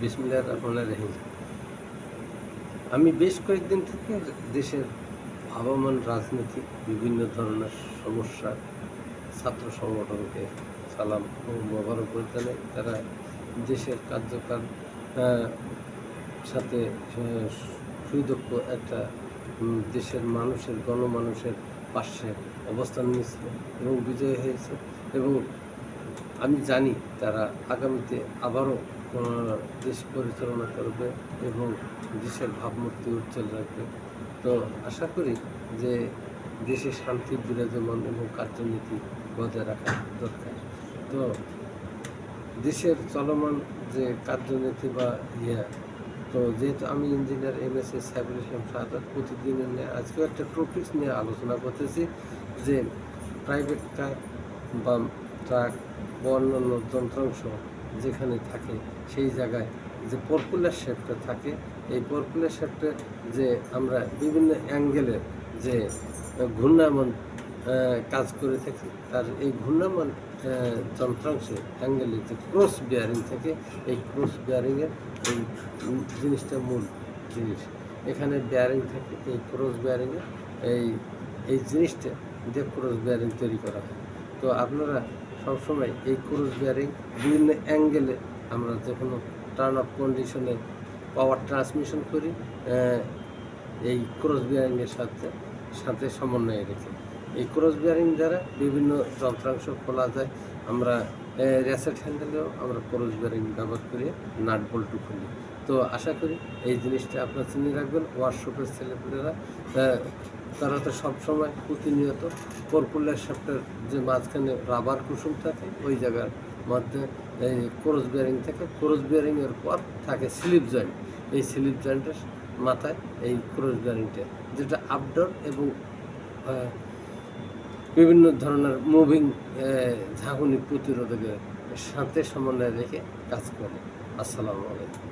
বিসমিল্লাহির রহমানির রহিম। আমি বেশ কয়েকদিন থেকে দেশের ভাবমান রাজনীতি, বিভিন্ন ধরনের সমস্যা, ছাত্র সংগঠনকে সালাম ও মোবারকবাদ জানাই। তারা দেশের কার্যকার সাথে সুদক্ষ একটা দেশের মানুষের গণমানুষের পাশে অবস্থান নিয়েছিল এবং বিজয় হয়েছে। এবং আমি জানি তারা আগামীতে আবারও দেশ পরিচালনা করবে এবং দেশের ভাবমূর্তি উজ্জ্বল রাখবে। তো আশা করি যে দেশে শান্তি বিরাজমান এবং কার্যনীতি বজায় রাখা দরকার। তো দেশের চলমান যে কার্যনীতি বা তো যেহেতু আমি ইঞ্জিনিয়ার MS সাইফুল ইসলাম শাহাদাত, প্রতিদিনের নিয়ে আজকেও একটা টপিকস নিয়ে আলোচনা করতেছি যে প্রাইভেট কার বা ট্রাক বা অন্যান্য যন্ত্রাংশ যেখানে থাকে সেই জায়গায় যে পপুলার শেপটা থাকে, এই পপুলার শেপটা যে আমরা বিভিন্ন অ্যাঙ্গেলের যে ঘূর্ণায়মান কাজ করে থাকি, তার এই ঘূর্ণায়মান যন্ত্রাংশের অ্যাঙ্গেলে যে ক্রস বিয়ারিং থাকে, এই ক্রস বিয়ারিংয়ের এই জিনিসটা মূল জিনিস। এখানে বিয়ারিং থাকে, এই ক্রস বিয়ারিংয়ে এই জিনিসটা দিয়ে ক্রস বিয়ারিং তৈরি করা হয়। তো আপনারা সবসময় এই ক্রস বিয়ারিং বিভিন্ন অ্যাঙ্গেলে আমরা যে কোনো টার্ন অফ কন্ডিশনে পাওয়ার ট্রান্সমিশন করি এই ক্রস বিয়ারিংয়ের সাথে সমন্বয়ে রেখে। এই ক্রস বিয়ারিং দ্বারা বিভিন্ন যন্ত্রাংশ খোলা যায়। আমরা র্যাসেট হ্যান্ডেলেও আমরা ক্রস বিয়ারিং ব্যবহার করে নাট বল্টু খুলি। তো আশা করি এই জিনিসটা আপনারা চিনে রাখবেন। ওয়ার্কশপের ছেলেপেলেরা তারা তো সবসময় প্রতিনিয়ত পপুলার শেফটের যে মাঝখানে রাবার কুসুম থাকে, ওই জায়গার মধ্যে এই ক্রস বিয়ারিং থাকে। ক্রস বিয়ারিংয়ের পর থাকে স্লিপ জয়েন্ট। এই স্লিপ জয়েন্টের মাথায় এই ক্রস বিয়ারিংটা, যেটা আপডাউন এবং বিভিন্ন ধরনের মুভিং ঝাঁকুনি প্রতিরোধকের সাথে সমন্বয় রেখে কাজ করে। আসসালামু আলাইকুম।